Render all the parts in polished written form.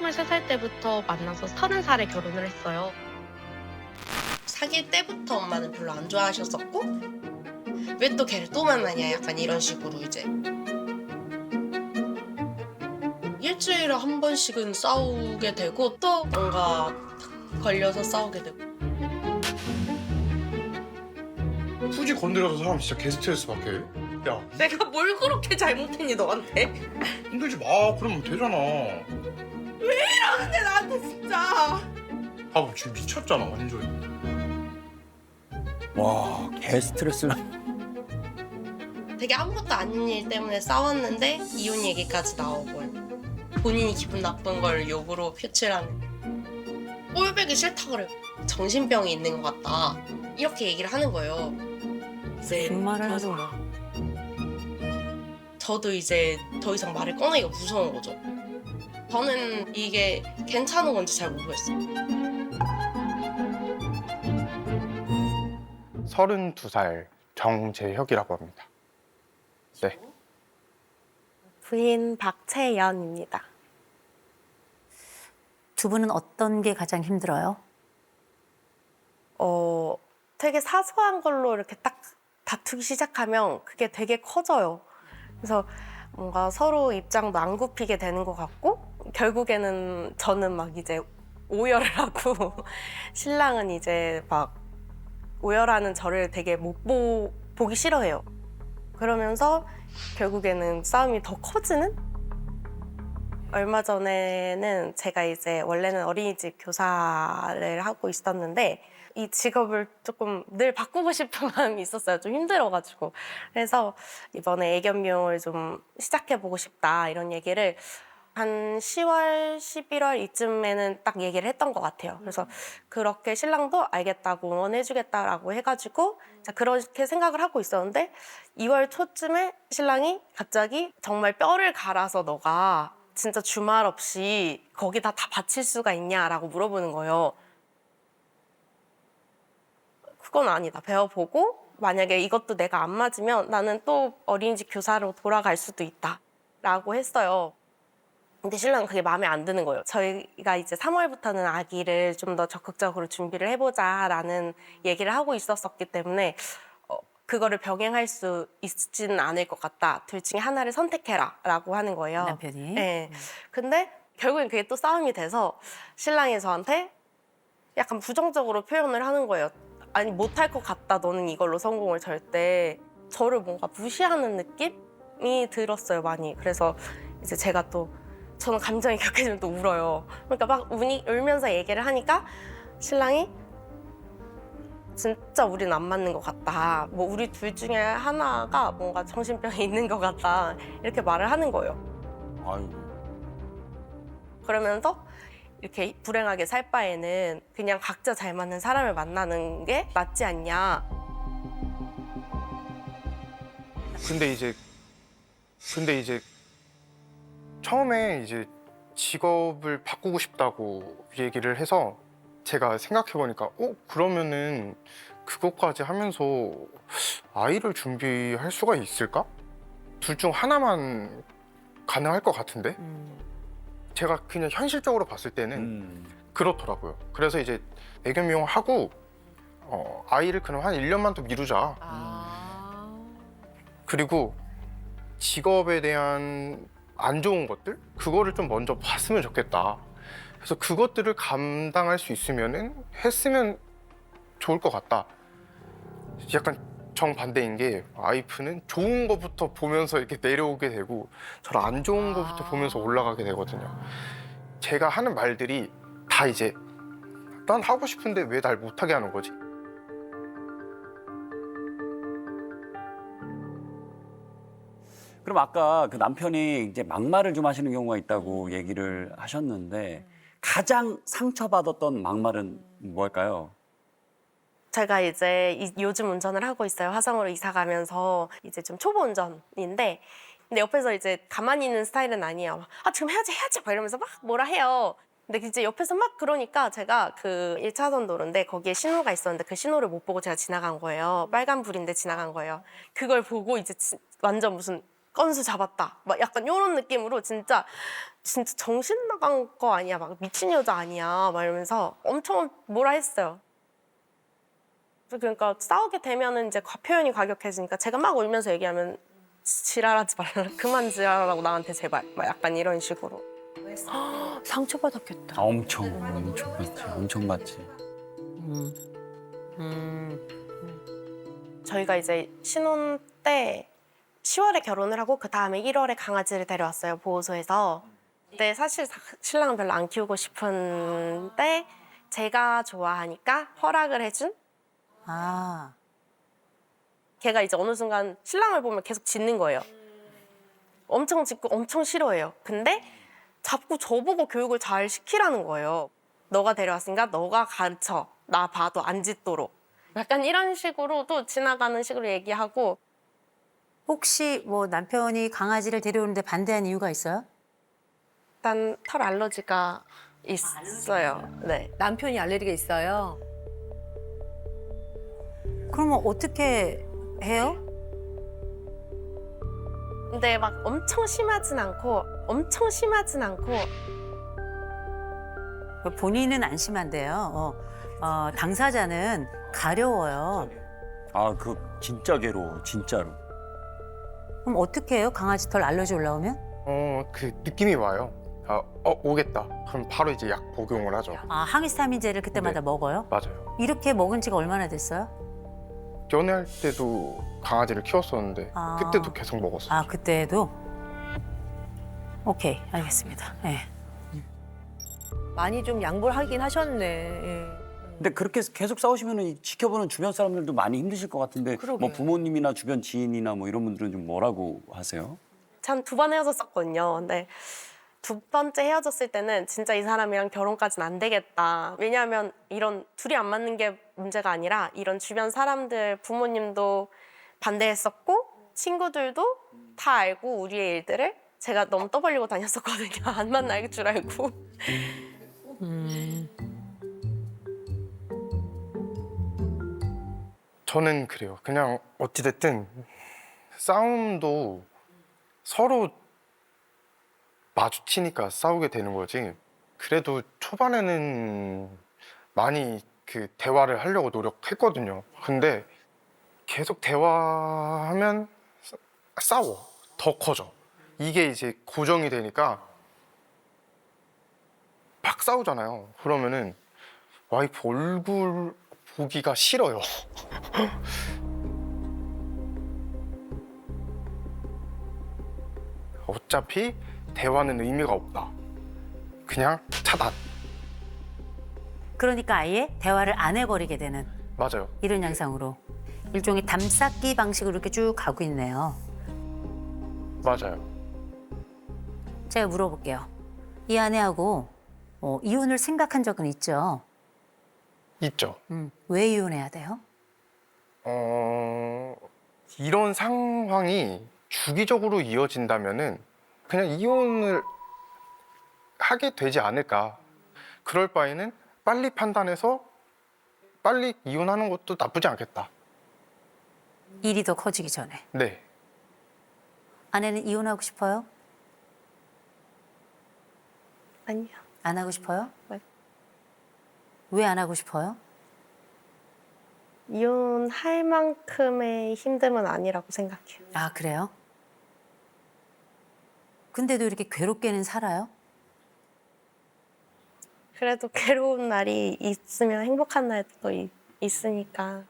23살 때부터 만나서 30살에 결혼을 했어요. 사귈 때부터 엄마는 별로 안 좋아하셨었고 왜 또 걔를 또 만나냐 약간 이런 식으로 이제 일주일에 한 번씩은 싸우게 되고 또 뭔가 걸려서 싸우게 되고. 굳이 건드려서 사람 진짜 개스트레스 받게 해? 야, 내가 뭘 그렇게 잘못했니 너한테? 힘들지 마. 그러면 되잖아. 근데 나한테 진짜. 아, 지금 미쳤잖아, 완전히. 와, 개 스트레스를. 되게 아무것도 아닌 일 때문에 싸웠는데 이혼 얘기까지 나오고 본인이 기분 나쁜 걸 욕으로 표출하는. 꼴보기 싫다 그래. 정신병이 있는 것 같다. 이렇게 얘기를 하는 거예요. 이제 빈말을 하지 마. 저도 이제 더 이상 말을 꺼내기가 무서운 거죠. 저는 이게 괜찮은 건지 잘 모르겠어요. 32살 정재혁이라고 합니다. 네. 부인 박채연입니다. 두 분은 어떤 게 가장 힘들어요? 되게 사소한 걸로 이렇게 딱 다투기 시작하면 그게 되게 커져요. 그래서 뭔가 서로 입장도 안 굽히게 되는 것 같고 결국에는 저는 막 이제 오열을 하고 신랑은 이제 막 오열하는 저를 되게 보기 싫어해요. 그러면서 결국에는 싸움이 더 커지는? 얼마 전에는 제가 이제 원래는 어린이집 교사를 하고 있었는데 이 직업을 조금 늘 바꾸고 싶은 마음이 있었어요. 좀 힘들어가지고. 그래서 이번에 애견 미용을 좀 시작해보고 싶다 이런 얘기를 한 10월, 11월 이쯤에는 딱 얘기를 했던 것 같아요. 그래서 그렇게 신랑도 알겠다고 응원해주겠다라고 해가지고 그렇게 생각을 하고 있었는데 2월 초쯤에 신랑이 갑자기 정말 뼈를 갈아서 너가 진짜 주말 없이 거기다 다 바칠 수가 있냐라고 물어보는 거예요. 그건 아니다. 배워보고 만약에 이것도 내가 안 맞으면 나는 또 어린이집 교사로 돌아갈 수도 있다 라고 했어요. 근데 신랑은 그게 마음에 안 드는 거예요. 저희가 이제 3월부터는 아기를 좀 더 적극적으로 준비를 해보자라는 얘기를 하고 있었기 때문에 그거를 병행할 수 있지는 않을 것 같다. 둘 중에 하나를 선택해라 라고 하는 거예요. 남편이? 네. 근데 결국엔 그게 또 싸움이 돼서 신랑이 저한테 약간 부정적으로 표현을 하는 거예요. 아니 못할 것 같다. 너는 이걸로 성공을 절대. 저를 뭔가 무시하는 느낌이 들었어요. 많이. 그래서 이제 제가 또 저는 감정이 격해지면 또 울어요. 그러니까 막 울면서 얘기를 하니까 신랑이 진짜 우리는 안 맞는 것 같다. 뭐 우리 둘 중에 하나가 뭔가 정신병이 있는 것 같다. 이렇게 말을 하는 거예요. 아유, 그러면서 이렇게 불행하게 살 바에는 그냥 각자 잘 맞는 사람을 만나는 게 낫지 않냐. 근데 이제 처음에 이제 직업을 바꾸고 싶다고 얘기를 해서 제가 생각해보니까 그러면은 그것까지 하면서 아이를 준비할 수가 있을까? 둘 중 하나만 가능할 것 같은데? 제가 그냥 현실적으로 봤을 때는 그렇더라고요. 그래서 이제 애견 미용을 하고 아이를 그럼 한 1년만 더 미루자. 그리고 직업에 대한 안 좋은 것들? 그거를 좀 먼저 봤으면 좋겠다. 그래서 그것들을 감당할 수 했으면 좋을 것 같다. 약간 정반대인 게 와이프는 좋은 것부터 보면서 이렇게 내려오게 되고 저는 안 좋은 것부터 보면서 올라가게 되거든요. 제가 하는 말들이 다 이제 난 하고 싶은데 왜 날 못하게 하는 거지? 그럼 아까 그 남편이 이제 막말을 좀 하시는 경우가 있다고 얘기를 하셨는데 가장 상처받았던 막말은 뭘까요? 제가 이제 요즘 운전을 하고 있어요. 화성으로 이사 가면서 이제 좀 초보 운전인데 근데 옆에서 이제 가만히 있는 스타일은 아니에요. 지금 해야지 막 이러면서 막 뭐라 해요. 근데 이제 옆에서 막 그러니까 제가 그 1차선 도로인데 거기에 신호가 있었는데 그 신호를 못 보고 제가 지나간 거예요. 빨간불인데 지나간 거예요. 그걸 보고 이제 완전 무슨 건수 잡았다. 막 약간 이런 느낌으로 진짜 정신 나간 거 아니야? 막 미친 여자 아니야? 막 이러면서 엄청 뭐라 했어요. 그러니까 싸우게 되면은 이제 표현이 과격해지니까 제가 막 울면서 얘기하면 지랄하지 말라. 그만 지랄하라고 나한테 제발. 막 약간 이런 식으로. 상처받았겠다. 엄청 받지. 엄청 받지. 저희가 이제 신혼 때 10월에 결혼을 하고 그 다음에 1월에 강아지를 데려왔어요, 보호소에서. 근데 사실 신랑은 별로 안 키우고 싶은데 제가 좋아하니까 허락을 해준? 아, 걔가 이제 어느 순간 신랑을 보면 계속 짖는 거예요. 엄청 짖고 엄청 싫어해요. 근데 자꾸 저보고 교육을 잘 시키라는 거예요. 너가 데려왔으니까 너가 가르쳐. 나 봐도 안 짖도록. 약간 이런 식으로 또 지나가는 식으로 얘기하고. 혹시 뭐 남편이 강아지를 데려오는데 반대한 이유가 있어요? 일단 털 알러지가 있어요. 네. 남편이 알레르기가 있어요. 그러면 어떻게 해요? 근데 막 엄청 심하진 않고 본인은 안 심한데요. 당사자는 가려워요. 아, 그 진짜 괴로워, 진짜로. 그럼 어떻게 해요? 강아지 털 알러지 올라오면? 그 느낌이 와요. 오겠다. 그럼 바로 이제 약 복용을 하죠. 아, 항히스타민제를 그때마다 네. 먹어요? 맞아요. 이렇게 먹은 지가 얼마나 됐어요? 연애할 때도 강아지를 키웠었는데 아. 그때도 계속 먹었어요. 아, 그때도? 오케이, 알겠습니다. 네. 많이 좀 양보를 하긴 하셨네. 예. 근데 그렇게 계속 싸우시면 지켜보는 주변 사람들도 많이 힘드실 것 같은데 그러게요. 뭐 부모님이나 주변 지인이나 뭐 이런 분들은 좀 뭐라고 하세요? 전 2번 헤어졌었거든요. 근데 2번째 헤어졌을 때는 진짜 이 사람이랑 결혼까지는 안 되겠다. 왜냐하면 이런 둘이 안 맞는 게 문제가 아니라 이런 주변 사람들 부모님도 반대했었고 친구들도 다 알고 우리의 일들을 제가 너무 떠벌리고 다녔었거든요. 안 만날 줄 알고. 저는 그래요. 그냥 어찌됐든 싸움도 서로 마주치니까 싸우게 되는 거지. 그래도 초반에는 많이 그 대화를 하려고 노력했거든요. 근데 계속 대화하면 싸워. 더 커져. 이게 이제 고정이 되니까 막 싸우잖아요. 그러면은 와이프 얼굴 보기가 싫어요. 어차피 대화는 의미가 없다. 그냥 차단. 그러니까 아예 대화를 안 해버리게 되는 맞아요. 이런 양상으로. 일종의 담쌓기 방식으로 이렇게 쭉 가고 있네요. 맞아요. 제가 물어볼게요. 이 아내하고 이혼을 생각한 적은 있죠? 있죠. 왜 이혼해야 돼요? 이런 상황이 주기적으로 이어진다면은 그냥 이혼을 하게 되지 않을까. 그럴 바에는 빨리 판단해서 빨리 이혼하는 것도 나쁘지 않겠다. 일이 더 커지기 전에. 네. 아내는 이혼하고 싶어요? 아니요. 안 하고 싶어요? 네. 왜 안 하고 싶어요? 이혼할 만큼의 힘듦은 아니라고 생각해요. 아, 그래요? 근데도 이렇게 괴롭게는 살아요? 그래도 괴로운 날이 있으면 행복한 날도 있으니까.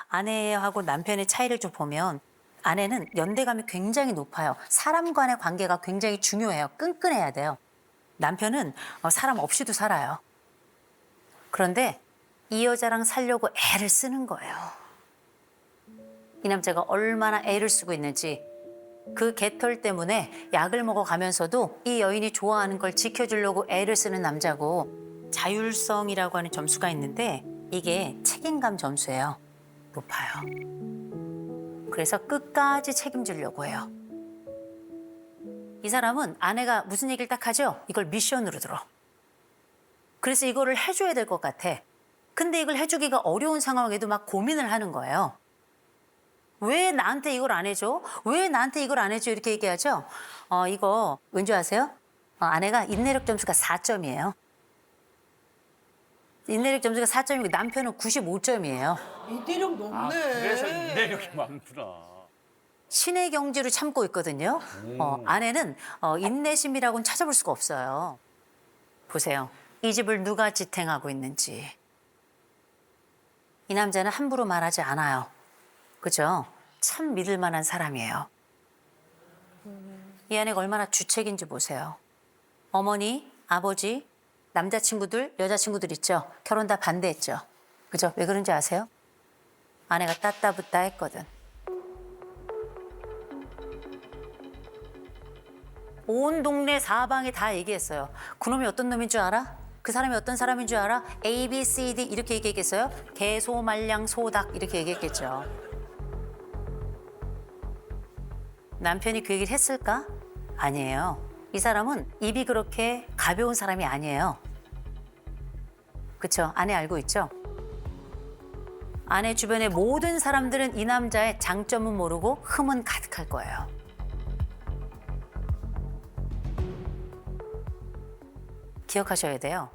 아내하고 남편의 차이를 좀 보면 아내는 연대감이 굉장히 높아요. 사람 간의 관계가 굉장히 중요해요. 끈끈해야 돼요. 남편은 사람 없이도 살아요. 그런데 이 여자랑 살려고 애를 쓰는 거예요. 이 남자가 얼마나 애를 쓰고 있는지 그 개털 때문에 약을 먹어가면서도 이 여인이 좋아하는 걸 지켜주려고 애를 쓰는 남자고 자율성이라고 하는 점수가 있는데 이게 책임감 점수예요. 높아요. 그래서 끝까지 책임지려고 해요. 이 사람은 아내가 무슨 얘기를 딱 하죠? 이걸 미션으로 들어. 그래서 이거를 해줘야 될 것 같아. 근데 이걸 해주기가 어려운 상황에도 막 고민을 하는 거예요. 왜 나한테 이걸 안 해줘? 왜 나한테 이걸 안 해줘? 이렇게 얘기하죠. 이거 왠지 아세요? 아내가 인내력 점수가 4점이에요. 인내력 점수가 4점이고 남편은 95점이에요. 인내력 높네. 아, 그래서 인내력이 많구나. 신의 경지로 참고 있거든요. 아내는 인내심이라고는 찾아볼 수가 없어요. 보세요. 이 집을 누가 지탱하고 있는지. 이 남자는 함부로 말하지 않아요. 그죠? 참 믿을 만한 사람이에요. 이 아내가 얼마나 주책인지 보세요. 어머니, 아버지, 남자친구들, 여자친구들 있죠? 결혼 다 반대했죠? 그죠? 왜 그런지 아세요? 아내가 따따붙다 했거든. 온 동네 사방에 다 얘기했어요. 그놈이 어떤 놈인 줄 알아? 그 사람이 어떤 사람인 줄 알아? A, B, C, D 이렇게 얘기했겠어요? 개소, 말량, 소닭 이렇게 얘기했겠죠. 남편이 그 얘기를 했을까? 아니에요. 이 사람은 입이 그렇게 가벼운 사람이 아니에요. 그쵸? 아내 알고 있죠? 아내 주변의 모든 사람들은 이 남자의 장점은 모르고 흠은 가득할 거예요. 기억하셔야 돼요.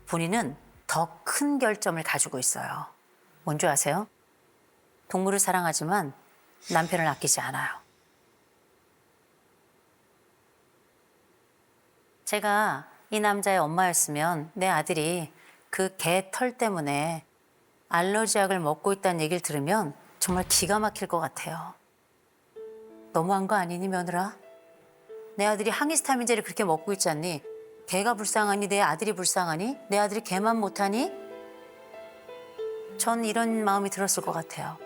본인은 더 큰 결점을 가지고 있어요. 뭔지 아세요? 동물을 사랑하지만 남편을 아끼지 않아요. 제가 이 남자의 엄마였으면 내 아들이 그 개 털 때문에 알러지약을 먹고 있다는 얘기를 들으면 정말 기가 막힐 것 같아요. 너무한 거 아니니 며느라? 내 아들이 항히스타민제를 그렇게 먹고 있지 않니? 개가 불쌍하니 내 아들이 불쌍하니? 내 아들이 개만 못하니? 전 이런 마음이 들었을 것 같아요.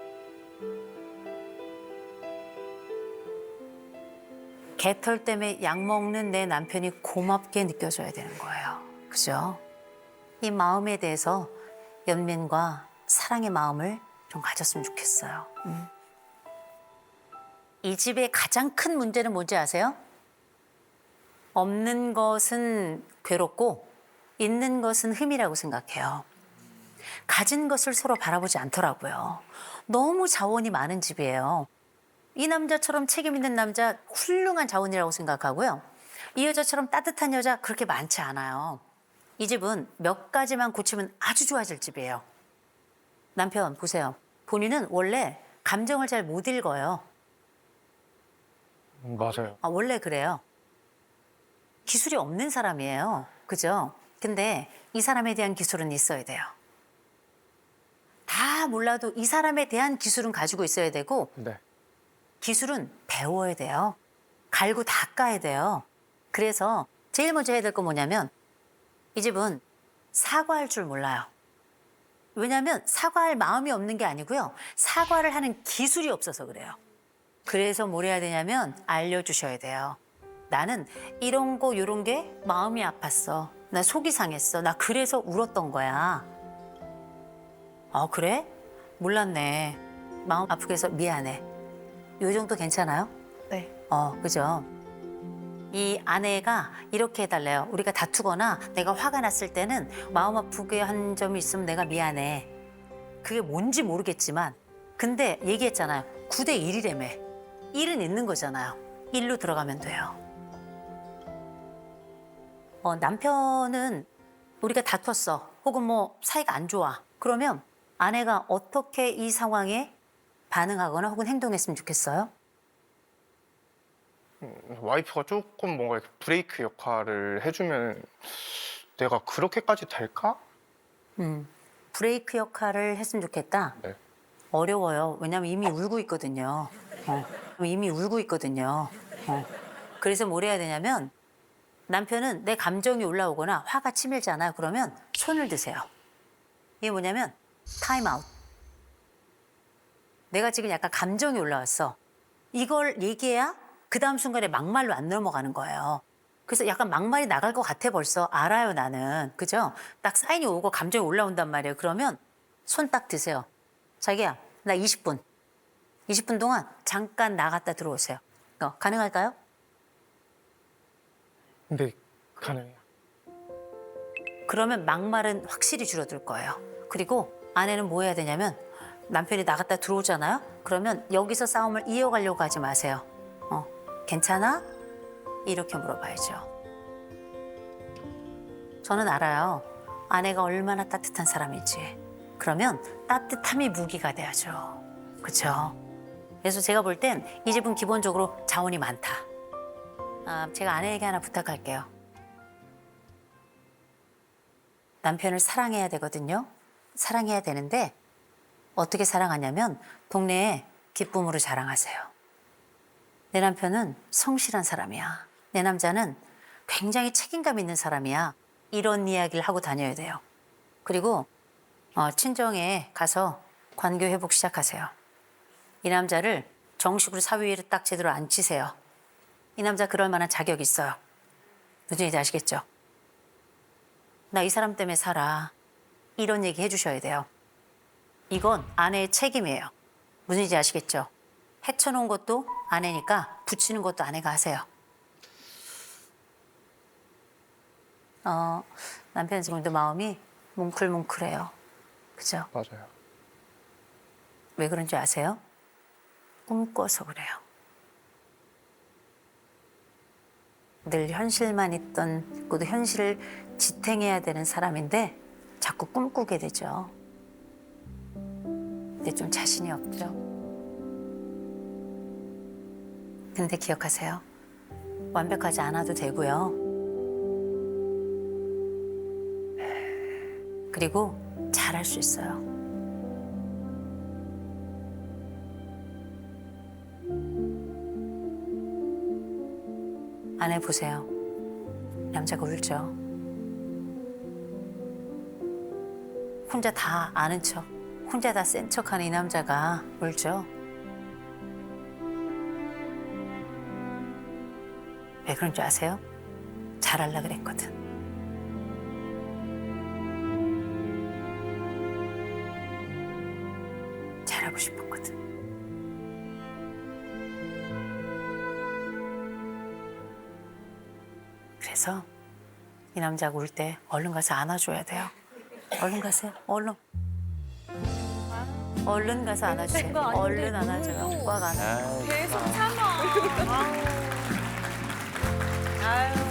개털 때문에 약 먹는 내 남편이 고맙게 느껴져야 되는 거예요. 그죠? 이 마음에 대해서 연민과 사랑의 마음을 좀 가졌으면 좋겠어요. 이 집의 가장 큰 문제는 뭔지 아세요? 없는 것은 괴롭고 있는 것은 흠이라고 생각해요. 가진 것을 서로 바라보지 않더라고요. 너무 자원이 많은 집이에요. 이 남자처럼 책임 있는 남자 훌륭한 자원이라고 생각하고요. 이 여자처럼 따뜻한 여자 그렇게 많지 않아요. 이 집은 몇 가지만 고치면 아주 좋아질 집이에요. 남편 보세요. 본인은 원래 감정을 잘 못 읽어요. 맞아요. 원래 그래요. 기술이 없는 사람이에요. 그죠? 근데 이 사람에 대한 기술은 있어야 돼요. 다 몰라도 이 사람에 대한 기술은 가지고 있어야 되고 네. 기술은 배워야 돼요. 갈고 닦아야 돼요. 그래서 제일 먼저 해야 될 건 뭐냐면 이 집은 사과할 줄 몰라요. 왜냐하면 사과할 마음이 없는 게 아니고요. 사과를 하는 기술이 없어서 그래요. 그래서 뭘 해야 되냐면 알려주셔야 돼요. 나는 이런 거 이런 게 마음이 아팠어. 나 속이 상했어. 나 그래서 울었던 거야. 그래? 몰랐네. 마음 아프게 해서 미안해. 요 정도 괜찮아요? 네. 그죠? 이 아내가 이렇게 해달래요. 우리가 다투거나 내가 화가 났을 때는 마음 아프게 한 점이 있으면 내가 미안해. 그게 뭔지 모르겠지만 근데 얘기했잖아요. 9대 1이라며. 1은 있는 거잖아요. 1로 들어가면 돼요. 남편은 우리가 다퉜어. 혹은 뭐 사이가 안 좋아. 그러면 아내가 어떻게 이 상황에 반응하거나 혹은 행동했으면 좋겠어요? 와이프가 조금 뭔가 이렇게 브레이크 역할을 해주면 내가 그렇게까지 될까? 브레이크 역할을 했으면 좋겠다. 네. 어려워요. 왜냐면 이미 울고 있거든요. 이미 울고 있거든요. 그래서 뭘 해야 되냐면 남편은 내 감정이 올라오거나 화가 치밀잖아요. 그러면 손을 드세요. 이게 뭐냐면 타임아웃. 내가 지금 약간 감정이 올라왔어. 이걸 얘기해야 그 다음 순간에 막말로 안 넘어가는 거예요. 그래서 약간 막말이 나갈 것 같아 벌써. 알아요 나는. 그죠? 딱 사인이 오고 감정이 올라온단 말이에요. 그러면 손 딱 드세요. 자기야 나 20분. 20분 동안 잠깐 나갔다 들어오세요. 가능할까요? 근데 가능해요. 그러면 막말은 확실히 줄어들 거예요. 그리고 아내는 뭐 해야 되냐면 남편이 나갔다 들어오잖아요. 그러면 여기서 싸움을 이어가려고 하지 마세요. 괜찮아? 이렇게 물어봐야죠. 저는 알아요. 아내가 얼마나 따뜻한 사람인지. 그러면 따뜻함이 무기가 돼야죠. 그렇죠? 그래서 제가 볼 땐 이 집은 기본적으로 자원이 많다. 제가 아내에게 하나 부탁할게요. 남편을 사랑해야 되거든요. 사랑해야 되는데 어떻게 사랑하냐면 동네에 기쁨으로 자랑하세요. 내 남편은 성실한 사람이야. 내 남자는 굉장히 책임감 있는 사람이야. 이런 이야기를 하고 다녀야 돼요. 그리고 친정에 가서 관계 회복 시작하세요. 이 남자를 정식으로 사위 위에 딱 제대로 앉히세요. 이 남자 그럴 만한 자격이 있어요. 무슨 얘기인지 아시겠죠? 나 이 사람 때문에 살아. 이런 얘기 해주셔야 돼요. 이건 아내의 책임이에요. 무슨 얘기인지 아시겠죠? 해쳐놓은 것도 아내니까 붙이는 것도 아내가 하세요. 남편 지금도 마음이 뭉클뭉클해요. 그죠? 맞아요. 왜 그런지 아세요? 꿈꿔서 그래요. 늘 현실만 있던, 그 현실을 지탱해야 되는 사람인데 자꾸 꿈꾸게 되죠. 근데 좀 자신이 없죠. 근데 기억하세요. 완벽하지 않아도 되고요. 그리고 잘할 수 있어요. 아내 보세요. 남자가 울죠. 혼자 다 아는 척, 혼자 다 센 척하는 이 남자가 울죠. 왜 그런 줄 아세요? 잘하려고 그랬거든. 잘하고 싶었거든. 그래서 이 남자가 울 때 얼른 가서 안아줘야 돼요. 얼른 가세요. 얼른. 얼른 가서 안아주세요. 얼른 안아줘요. 꽉 안아줘요. 계속 참아. 아유.